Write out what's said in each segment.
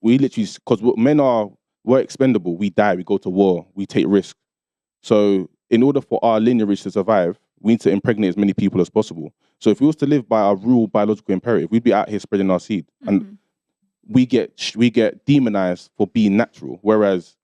we literally, because we're expendable. We die, we go to war, we take risks. So in order for our lineage to survive, we need to impregnate as many people as possible. So if we was to live by our real biological imperative, we'd be out here spreading our seed. And we get demonized for being natural, whereas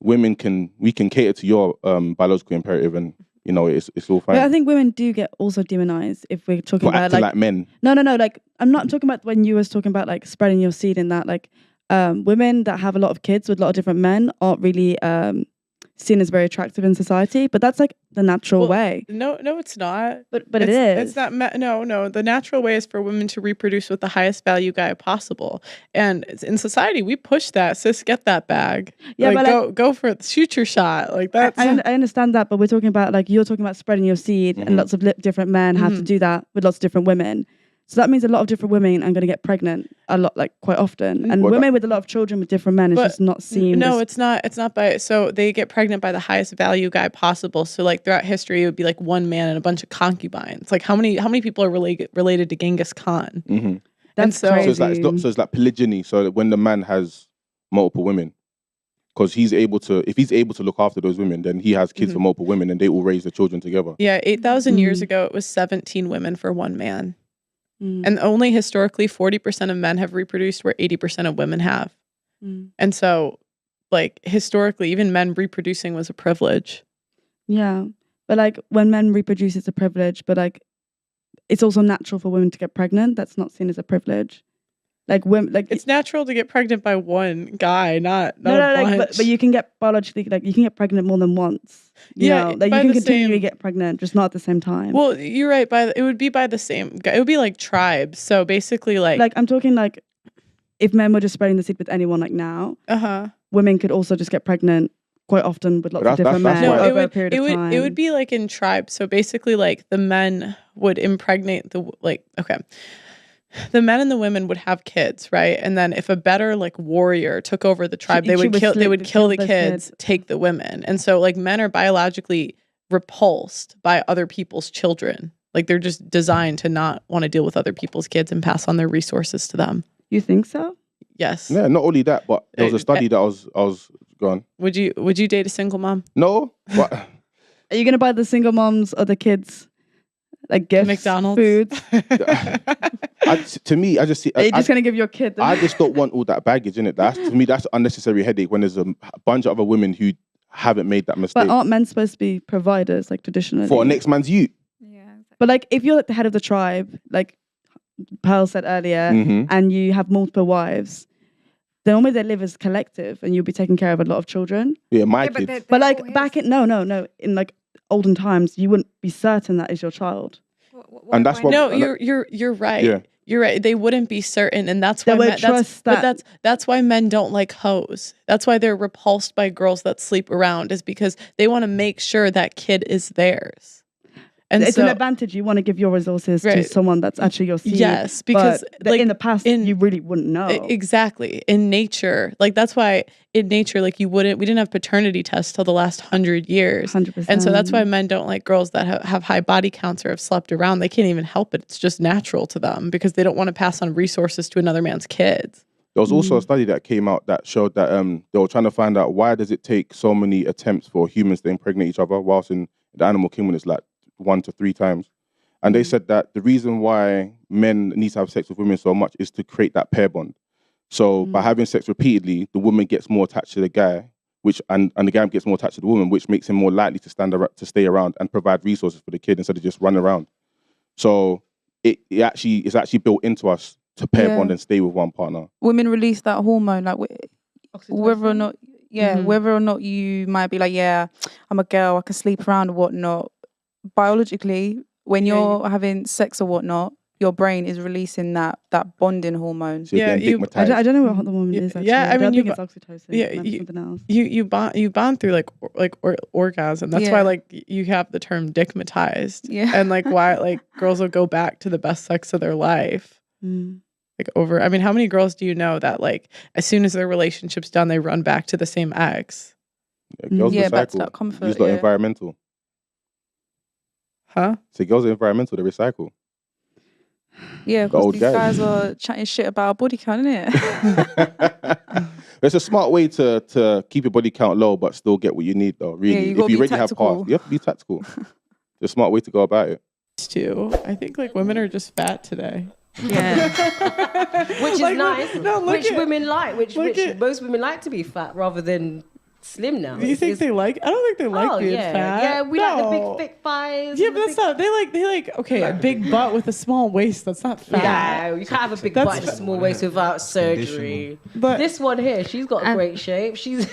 women we can cater to your biological imperative, and it's all fine. But I think women do get also demonized if we're talking about like men. No. Like I'm talking about when you was talking about like spreading your seed in that, like women that have a lot of kids with a lot of different men aren't really seen as very attractive in society, but that's like the natural way. No, it's not. But it is. It's not. No. The natural way is for women to reproduce with the highest value guy possible. And in society, we push that. Sis, get that bag. Yeah, like, but go for it. Shoot your shot. Like that. I understand that, but we're talking about like you're talking about spreading your seed, and lots of different men have to do that with lots of different women. So that means a lot of different women are going to get pregnant a lot, like quite often. And women with a lot of children with different men is just not seen. No, it's not. It's not by. So they get pregnant by the highest value guy possible. So like throughout history, it would be like one man and a bunch of concubines. Like how many people are related to Genghis Khan? Mm-hmm. That's crazy. So it's like polygyny. So when the man has multiple women, because if he's able to look after those women, then he has kids for multiple women, and they all raise the children together. Yeah, 8,000 years ago, it was 17 women for one man. And only historically 40% of men have reproduced where 80% of women have. And so like historically, even men reproducing was a privilege. Yeah. But like when men reproduce, it's a privilege, but like it's also natural for women to get pregnant. That's not seen as a privilege. Like women, like it's natural to get pregnant by one guy, not a bunch. Like, but you can get biologically, like you can get pregnant more than once. You know? Like you can continue to get pregnant, just not at the same time. Well, you're right. It would be by the same. It would be like tribes. So basically, like I'm talking like if men were just spreading the seed with anyone, like now, women could also just get pregnant quite often with lots of different men over a period of time. It would be like in tribes. So basically, like the men would impregnate the men and the women would have kids, right? And then if a better like warrior took over the tribe, they would kill the kids, take the women. And so like men are biologically repulsed by other people's children. Like they're just designed to not want to deal with other people's kids and pass on their resources to them. You think so? Yes. Yeah, not only that, but there was a study that I was gone. Would you date a single mom? No. What? Are you gonna buy the single moms or the kids like gifts, McDonald's, foods? To me, I just see. Are you just gonna give your kid? I just don't want all that baggage in it. To me, that's unnecessary headache when there's a bunch of other women who haven't made that mistake. But aren't men supposed to be providers, like traditionally? For a next man's youth. Yeah. Exactly. But like, if you're like the head of the tribe, like Pearl said earlier, and you have multiple wives, then normally they live as collective, and you'll be taking care of a lot of children. Yeah, my kids. But like back in no, in like olden times, you wouldn't be certain that is your child. And that's why. No, you're right. Yeah. You're right. They wouldn't be certain, and that's why that's why men don't like hoes. That's why they're repulsed by girls that sleep around, is because they want to make sure that kid is theirs. And it's an advantage. You want to give your resources to someone that's actually your seed. Yes, because like in the past, you really wouldn't know. Exactly. In nature, like that's why in nature, like we didn't have paternity tests till the last 100 years. 100%. And so that's why men don't like girls that have high body counts or have slept around. They can't even help it. It's just natural to them because they don't want to pass on resources to another man's kids. There was also a study that came out that showed that they were trying to find out why does it take so many attempts for humans to impregnate each other, whilst in the animal kingdom it's like 1 to 3 times. And they said that the reason why men need to have sex with women so much is to create that pair bond. So by having sex repeatedly, the woman gets more attached to the guy, and the guy gets more attached to the woman, which makes him more likely to stay around and provide resources for the kid instead of just run around. So it's actually built into us to pair bond and stay with one partner. Women release that hormone, like whether or not, whether or not you might be like, I'm a girl, I can sleep around or whatnot. Biologically, when you're having sex or whatnot, your brain is releasing that bonding hormon. So I don't know what the woman is actually. Yeah, I mean, think it's oxytocin. Yeah, something else. You bond through like orgasm. That's why like you have the term dickmatized. Yeah, and like why like girls will go back to the best sex of their life. Like over. I mean, how many girls do you know that like as soon as their relationship's done, they run back to the same ex? Girls back to that comfort. It's not environmental. Huh? So girls are environmental, they recycle. Yeah, because these guys are chatting shit about our body count, isn't it? It's a smart way to keep your body count low, but still get what you need, though. Really, if you already have parts, you have to be tactical. It's a smart way to go about it. Too. I think like women are just fat today. Yeah. Which is Like, nice. Which at- women like. Which most women like to be fat rather than slim now. Do you think they like? I don't think they like being fat. Yeah, we like the big thick thighs. Yeah, but that's not. They like. Okay, a big butt with a small waist. That's not fat. Yeah, you can't have a big butt and a small waist without surgery. But this one here, she's got a great shape. She's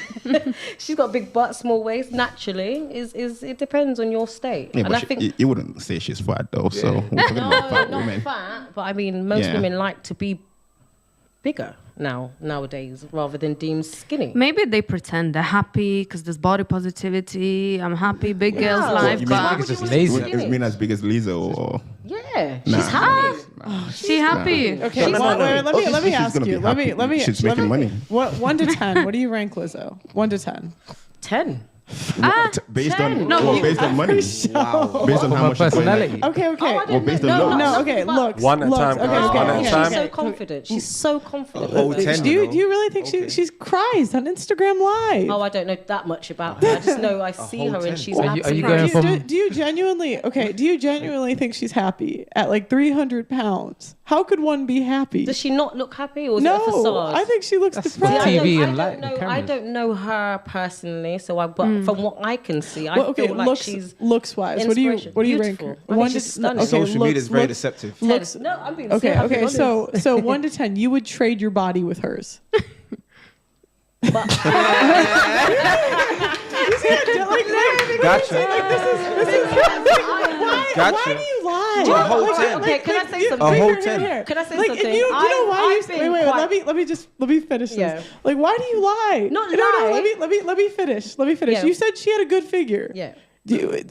got a big butt, small waist. Naturally, is it depends on your state. Yeah, and but I think you wouldn't say she's fat though. Yeah. So we're talking about fat women. Fat, but I mean, most women like to be bigger nowadays rather than deemed skinny. Maybe they pretend they're happy because there's body positivity. I'm happy, big girls life. But it's just lazy. It's mean as big as Lizzo or she's happy. She happy. Okay, let me ask you. Let me. She's making money. What 1 to 10? What do you rank Lizzo? 1 to 10. 10. Based on No, based on money. Wow. Based on how much personality. Okay. Well, based on looks. Okay, looks. One at a time, guys. One at a She's time. so confident. She's so confident. Whole 10, Do you really think she cries on Instagram Live? Oh, I don't know that much about her. I just know I see her and she's happy. Are you going from... Do you genuinely think she's happy at like 300 pounds? How could one be happy? Does she not look happy, or is it a facade? I think she looks depressed. TV and light. I don't know her personally, so but from what I can see, I feel like she's looks wise. What do you rank her? I think she's stunning. Social media is very deceptive. No, I'm being okay. So 1 to 10, you would trade your body with hers. Gotcha. Why do you lie? A whole 10. Okay, can I say something? A whole 10. Can I say Like, something? you know why you wait, quite- let me finish this. Yeah. Like, why do you lie? Not No, lie. let me finish. Yeah. You said she had a good figure. Yeah.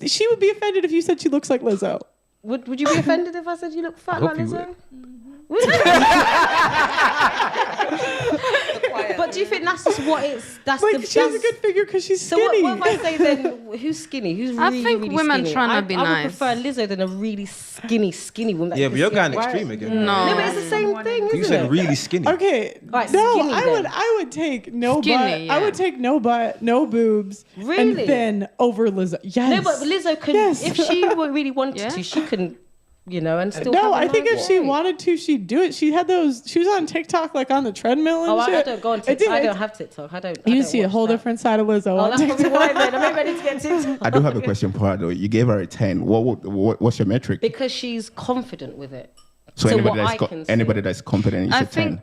She would be offended if you said she looks like Lizzo. Would you be offended if I said you look fat like you Lizzo? But do you think that's just what it's? That's Like, she has a good figure because she's So skinny. what if I say then? Who's skinny? Who's really, I think really women skinny? trying to be I nice. would prefer Lizzo than a really skinny woman. Yeah, but you're going Right. extreme again. No, but it's the same thing, isn't You said it? really skinny. Okay. Right, no, skinny then. I would take no Skinny, butt. yeah. I would take no butt, no boobs, and Really? thin over Lizzo. Yes. No, but Lizzo could, Yes. if she really wanted Yeah. to, she can, and still. No, have a I think nice if she body. wanted to, she'd do it. She was on TikTok, like on the treadmill and Oh, shit. I don't go on TikTok. I don't have TikTok. I don't. You don't see a watch whole that. different side of Lizzo Oh, on that's probably TikTok. why then. I'm not ready to get TikTok. I do have a question for her though. You gave her a 10. What's your metric? Because she's confident with it. So what I can see. anybody that's confident is I a 10. think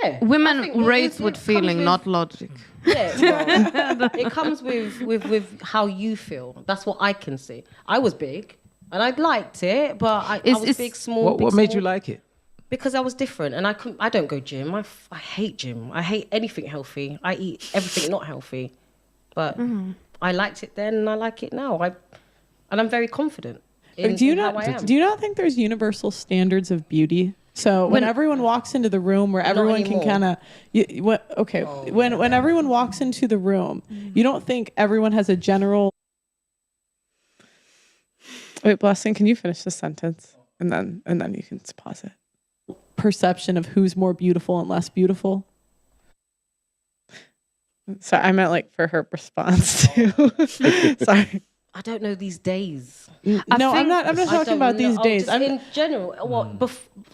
Yeah. women I think rate it with comes feeling, with- not logic. Yeah, well, it comes with how you feel. That's what I can see. I was big, and I liked it, but I was big, small. What made you like it? Because I was different, and I don't go gym. I hate gym. I hate anything healthy. I eat everything not healthy, but I liked it then, and I like it now. And I'm very confident. Do you not think there's universal standards of beauty? So when everyone walks into the room where everyone can kind of, when everyone walks into the room, you don't think everyone has a general. Wait, Blessing, can you finish the sentence and then you can pause it. Perception of who's more beautiful and less beautiful. So I meant like for her response to. Sorry. I don't know these days. I'm not talking about these days. Just in general. Well,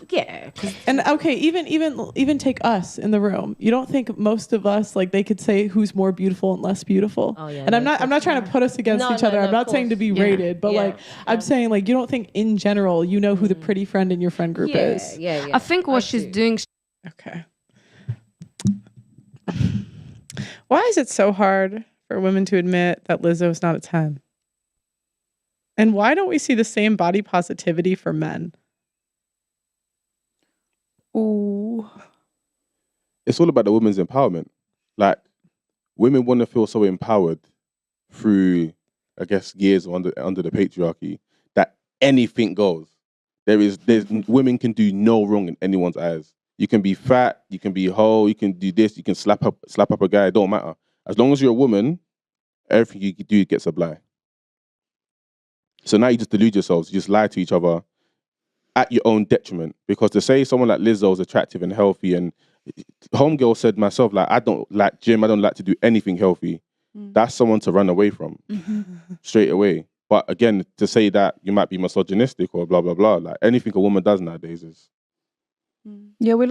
yeah. And okay, even take us in the room. You don't think most of us like they could say who's more beautiful and less beautiful? Oh yeah. And I'm not trying to put us against each other. I'm not saying to be rated, but I'm saying like you don't think in general you know who the pretty friend in your friend group is. Yeah. I think what she's doing. Okay. Why is it so hard for women to admit that Lizzo is not a 10? And why don't we see the same body positivity for men? Ooh. It's all about the women's empowerment. Like, women want to feel so empowered through, I guess, years under the patriarchy that anything goes. There's women can do no wrong in anyone's eyes. You can be fat, you can be whole, you can do this, you can slap up a guy. It don't matter. As long as you're a woman, everything you do gets a lie. So now you just delude yourselves. You just lie to each other. at your own detriment. Because to say someone like Lizzo is attractive and healthy, and homegirl said myself, like, I don't like gym, I don't like to do anything healthy. That's someone to run away from straight away. But again, to say that you might be misogynistic or blah, blah, blah, like anything a woman does nowadays is... Yeah, we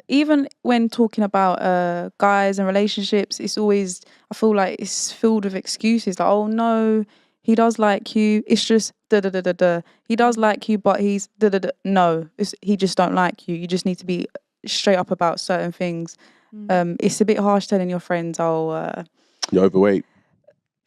even when talking about guys and relationships, it's always, I feel like it's filled with excuses. Like, oh no, he does like you. It's just da-da-da-da-da. He does like you, but he's da-da-da. No, he just don't like you. You just need to be straight up about certain things. It's a bit harsh telling your friends, oh... you're overweight.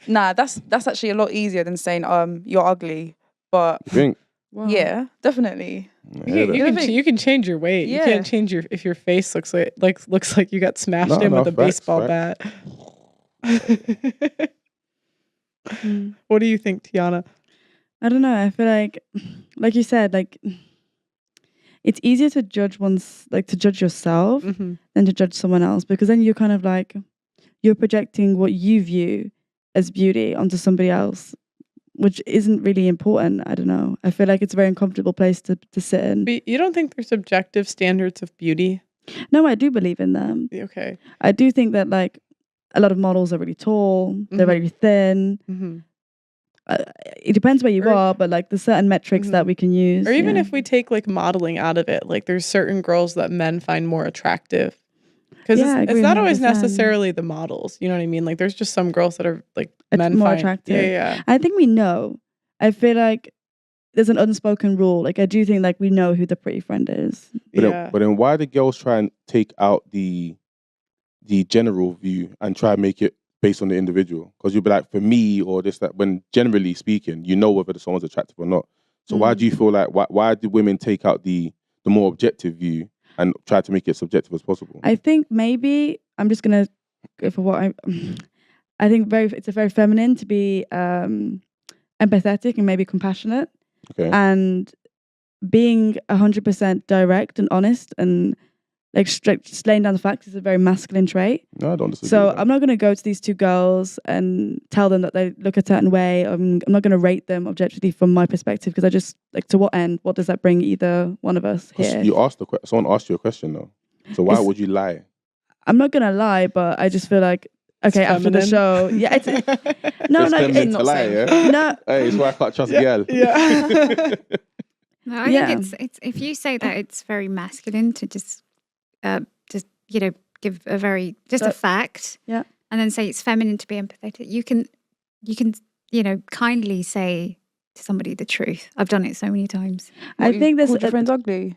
Nah, that's actually a lot easier than saying you're ugly. But You think? Wow. yeah, definitely. You can change your weight. Yeah. You can't change if your face looks like you got smashed in with a baseball bat. What do you think, Tiana? I don't know. I feel like you said, like it's easier to judge yourself than to judge someone else, because then you're kind of like you're projecting what you view as beauty onto somebody else, which isn't really important. I don't know. I feel like it's a very uncomfortable place to sit in. But you don't think there's objective standards of beauty? No, I do believe in them. Okay. I do think that like a lot of models are really tall, they're very thin. It depends where you are, but like there's certain metrics that we can use. Or even if we take like modeling out of it, like there's certain girls that men find more attractive. Because it's not always 100%. necessarily the models. You know what I mean? Like there's just some girls that are like men more find attractive. Yeah. I think we know. I feel like there's an unspoken rule. Like I do think like we know who the pretty friend is. But then why do girls try and take out the general view and try and make it based on the individual? Because you'll be like, for me or this, that, when generally speaking, you know whether someone's attractive or not. So why do you feel like, why do women take out the more objective view and try to make it subjective as possible? I think maybe I'm just gonna go for what I think it's a very feminine to be empathetic and maybe compassionate, and being 100% direct and honest and like just laying down the facts is a very masculine trait. No, I don't disagree. So I'm not going to go to these two girls and tell them that they look a certain way. I'm not going to rate them objectively from my perspective, because I just like, to what end? What does that bring either one of us here? Someone asked you a question though. So why would you lie? I'm not going to lie, but I just feel like, okay, after the show, it's it's not lie, yeah? No, hey, it's why I can't trust a girl. Yeah. No, I think it's if you say that it's very masculine to just give a fact, and then say it's feminine to be empathetic. You can kindly say to somebody the truth. I've done it so many times. I think this your friend's ugly.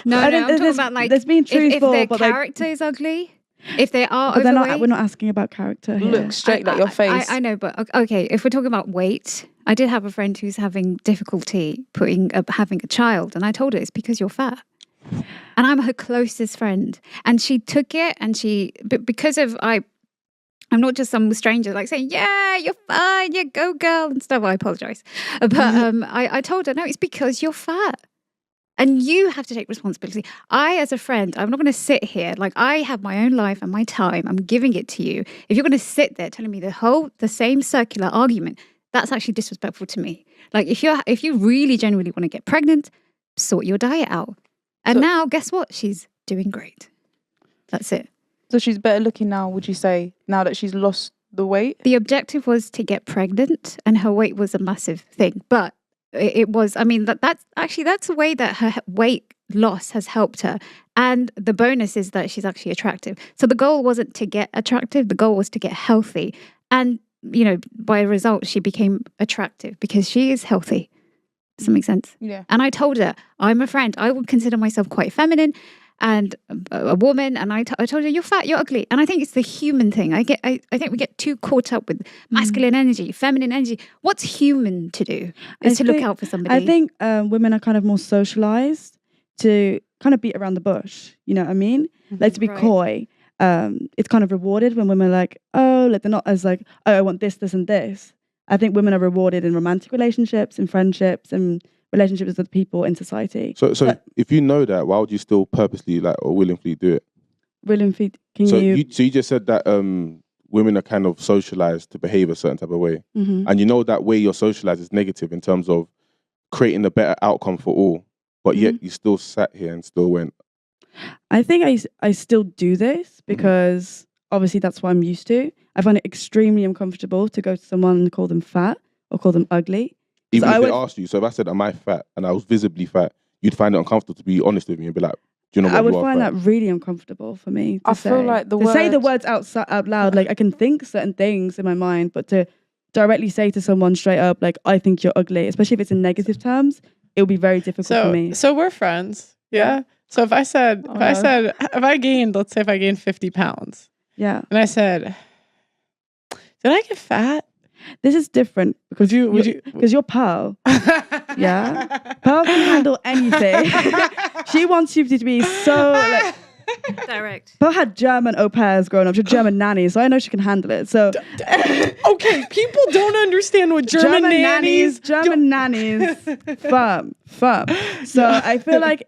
No, I'm talking about like there's been truthful, if their but character is ugly. If they are but overweight, we're not asking about character here. Look straight at your face. I know, but okay. If we're talking about weight, I did have a friend who's having difficulty having a child, and I told her it's because you're fat. And I'm her closest friend, and she took it, and but because of I'm not just some stranger like saying, yeah, you're fine, yeah, go girl and stuff. I apologize, but I told her, no, it's because you're fat. And you have to take responsibility. I, as a friend, I'm not going to sit here. Like, I have my own life and my time. I'm giving it to you. If you're going to sit there telling me the same circular argument, that's actually disrespectful to me. Like, if you really genuinely want to get pregnant, sort your diet out. And now, guess what? She's doing great. That's it. So she's better looking now, would you say, now that she's lost the weight? The objective was to get pregnant, and her weight was a massive thing. But it was, I mean, that's a way that her weight loss has helped her. And the bonus is that she's actually attractive. So the goal wasn't to get attractive. The goal was to get healthy. And, by result, she became attractive because she is healthy. Does that make sense? Yeah. And I told her, I'm a friend. I would consider myself quite feminine and a woman. And I told her, you're fat, you're ugly. And I think it's the human thing. I think we get too caught up with masculine energy, feminine energy. What's human to do is to look out for somebody. I think women are kind of more socialized to kind of beat around the bush. You know what I mean? Like to be coy. It's kind of rewarded when women are like, oh, like they're not as like, oh, I want this, this, and this. I think women are rewarded in romantic relationships, in friendships, and relationships with people in society. So if you know that, why would you still purposely or willingly do it? Willingly, So you just said that women are kind of socialized to behave a certain type of way, and that way you're socialized is negative in terms of creating a better outcome for all. but yet you still sat here and still went. I think I still do this because obviously that's what I'm used to. I find it extremely uncomfortable to go to someone and call them fat or call them ugly. Even if they asked you, so if I said, am I fat? And I was visibly fat, you'd find it uncomfortable to be honest with me and be like, do you know what, I would find that really uncomfortable for me to say. I feel like say the words out loud, like I can think certain things in my mind, but to directly say to someone straight up, like, I think you're ugly, especially if it's in negative terms, it would be very difficult for me. So we're friends. Yeah. So if I gained, let's say if I gained 50 pounds. Yeah. And I said, did I get fat? This is different because because you're Pearl. Yeah. Pearl can handle anything. She wants you to be so like direct. Pearl had German au pairs growing up. She had German nannies, so I know she can handle it. So okay, people don't understand what German nannies. German nannies. Firm. So I feel like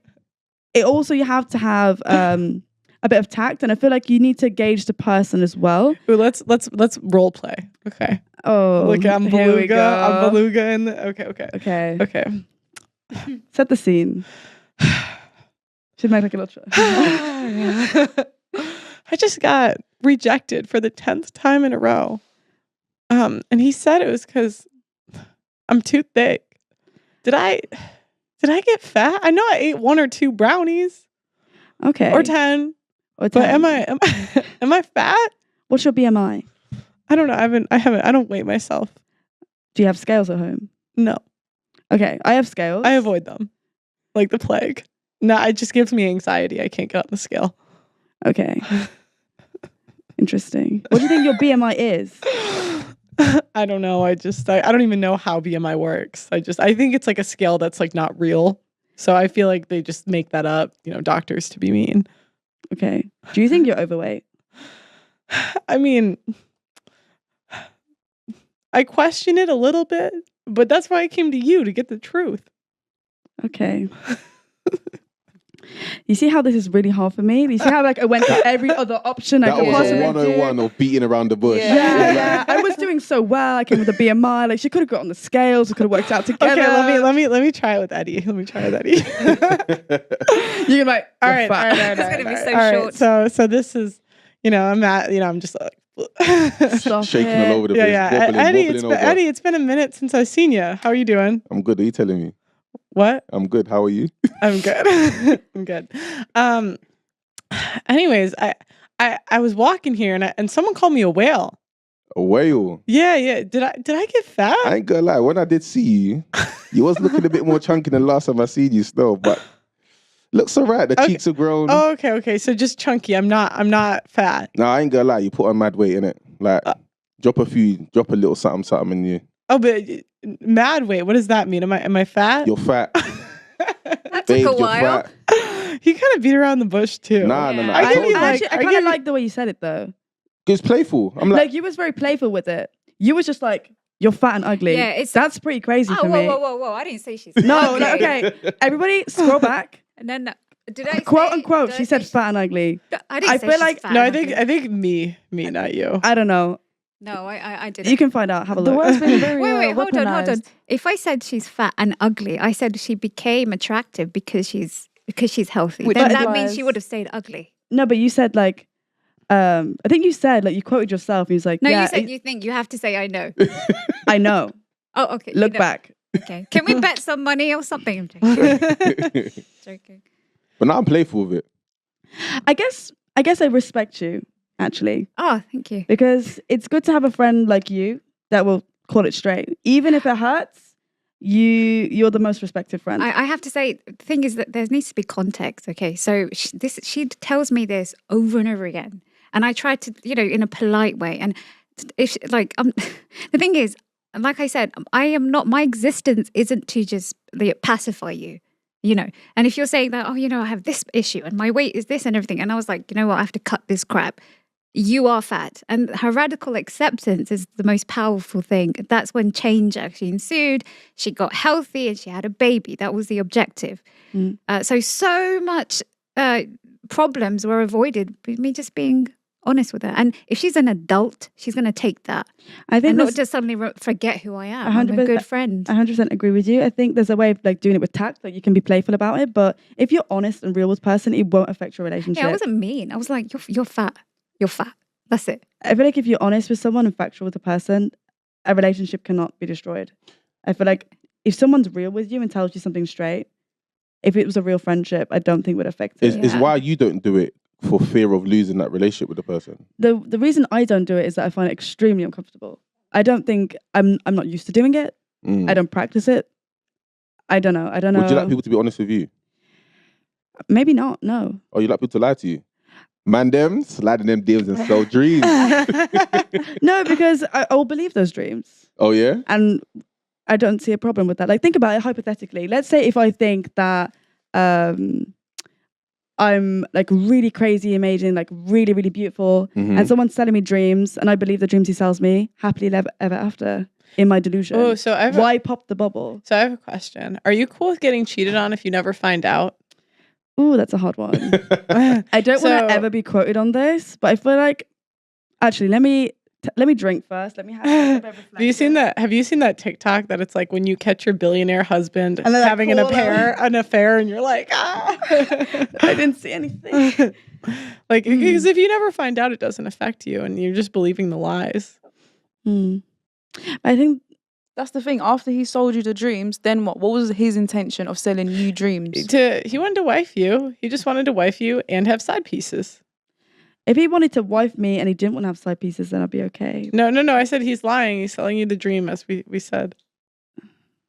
it also you have to have a bit of tact, and I feel like you need to gauge the person as well. Ooh, let's role play. Okay. Oh, look, I'm beluga. I'm beluga in the. Okay. Set the scene. Should make like a little. I just got rejected for the 10th time in a row, and he said it was because I'm too thick. Did I get fat? I know I ate 1 or 2 brownies. Okay. Or 10. But am I fat? What's your BMI? I don't know. I don't weigh myself. Do you have scales at home? No. Okay, I have scales. I avoid them like the plague. No, it just gives me anxiety. I can't get on the scale. Okay. Interesting. What do you think your BMI is? I don't know. I don't even know how BMI works. I think it's like a scale that's like not real. So I feel like they just make that up, doctors to be mean. Okay. Do you think you're overweight? I mean, I question it a little bit, but that's why I came to you to get the truth. Okay. You see how this is really hard for me? You see how I went to every other option I could possibly do? That was a 101 or beating around the bush. Yeah. I was doing so well. I came with a BMI. Like she could have got on the scales. We could have worked out together. Okay, let me try it with Eddie. You're like, all right. It's gonna be so short. So this is, I'm just like shaking all over the place. Eddie, it's been a minute since I've seen you. How are you doing? I'm good. Are you telling me? What? I'm good. How are you? I'm good. I'm good. Anyways, I was walking here and someone called me a whale. A whale? Yeah. Did I get fat? I ain't gonna lie. When I did see you, you was looking a bit more chunky than last time I seen you still, but looks alright. The cheeks are grown. Oh, okay. So just chunky. I'm not fat. No, I ain't gonna lie. You put on mad weight in it. Like drop a little something in you. Oh, but mad weight. What does that mean? Am I fat? You're fat. That took a while. He kind of beat around the bush too. Nah. I kind of like the way you said it though. It's playful. I'm like you was very playful with it. You was just like, you're fat and ugly. Yeah, that's pretty crazy for me. Whoa! I didn't say she's no. ugly. Okay, everybody, scroll back. And then did I quote unquote? She said fat and ugly. I didn't say feel like fat. No, I think me, not you. I don't know. No, I didn't. You can find out. Have a look. Wait, hold on. If I said she's fat and ugly, I said she became attractive because she's healthy. Then that means she would have stayed ugly. No, but you said like, I think you said like you quoted yourself. And you was like, no, you said you think you have to say I know. I know. Oh, okay. Look back. Okay. Can we bet some money or something? I'm joking. Joking. But now I'm playful with it. I guess I respect you. Actually. Oh, thank you. Because it's good to have a friend like you that will call it straight. Even if it hurts, you're the most respected friend. I have to say, the thing is that there needs to be context, okay? So she tells me this over and over again. And I try to, in a polite way. And if the thing is, like I said, my existence isn't to just pacify you. And if you're saying that, I have this issue and my weight is this and everything. And I was like, I have to cut this crap. You are fat. And her radical acceptance is the most powerful thing. That's when change actually ensued. She got healthy and she had a baby. That was the objective. So much problems were avoided by me just being honest with her. And if she's an adult, she's going to take that. I think and not just suddenly forget who I am. 100%, I'm a good friend. 100% agree with you. I think there's a way of like doing it with tact, like you can be playful about it. But if you're honest and real with person, it won't affect your relationship. Yeah, I wasn't mean. I was like, you're fat. You're fat. That's it. I feel like if you're honest with someone and factual with a person, a relationship cannot be destroyed. I feel like if someone's real with you and tells you something straight, if it was a real friendship, I don't think it would affect it. Is why you don't do it for fear of losing that relationship with the person? The reason I don't do it is that I find it extremely uncomfortable. I don't think I'm not used to doing it. I don't practice it. I don't know. Would you like people to be honest with you? Maybe not, no. Or you like people to lie to you? Man them, sliding them DMs and sell dreams. No, because I will believe those dreams. Oh yeah? And I don't see a problem with that. Like, think about it hypothetically. Let's say if I think that I'm like really crazy, amazing, like really, really beautiful, and someone's selling me dreams, and I believe the dreams he sells me, happily ever after, in my delusion. Oh, so why pop the bubble? So I have a question. Are you cool with getting cheated on if you never find out? Ooh, that's a hard one. I don't want to ever be quoted on this, but I feel like, actually, let me drink first. Let me have a bit of reflection. Have you seen that TikTok that it's like when you catch your billionaire husband and having an affair, and you're like, ah, I didn't see anything. Like, because if you never find out, it doesn't affect you, and you're just believing the lies. I think that's the thing. After he sold you the dreams, then what? What was his intention of selling you dreams? He wanted to wife you. He just wanted to wife you and have side pieces. If he wanted to wife me and he didn't want to have side pieces, then I'd be okay. No. I said he's lying. He's selling you the dream, as we said.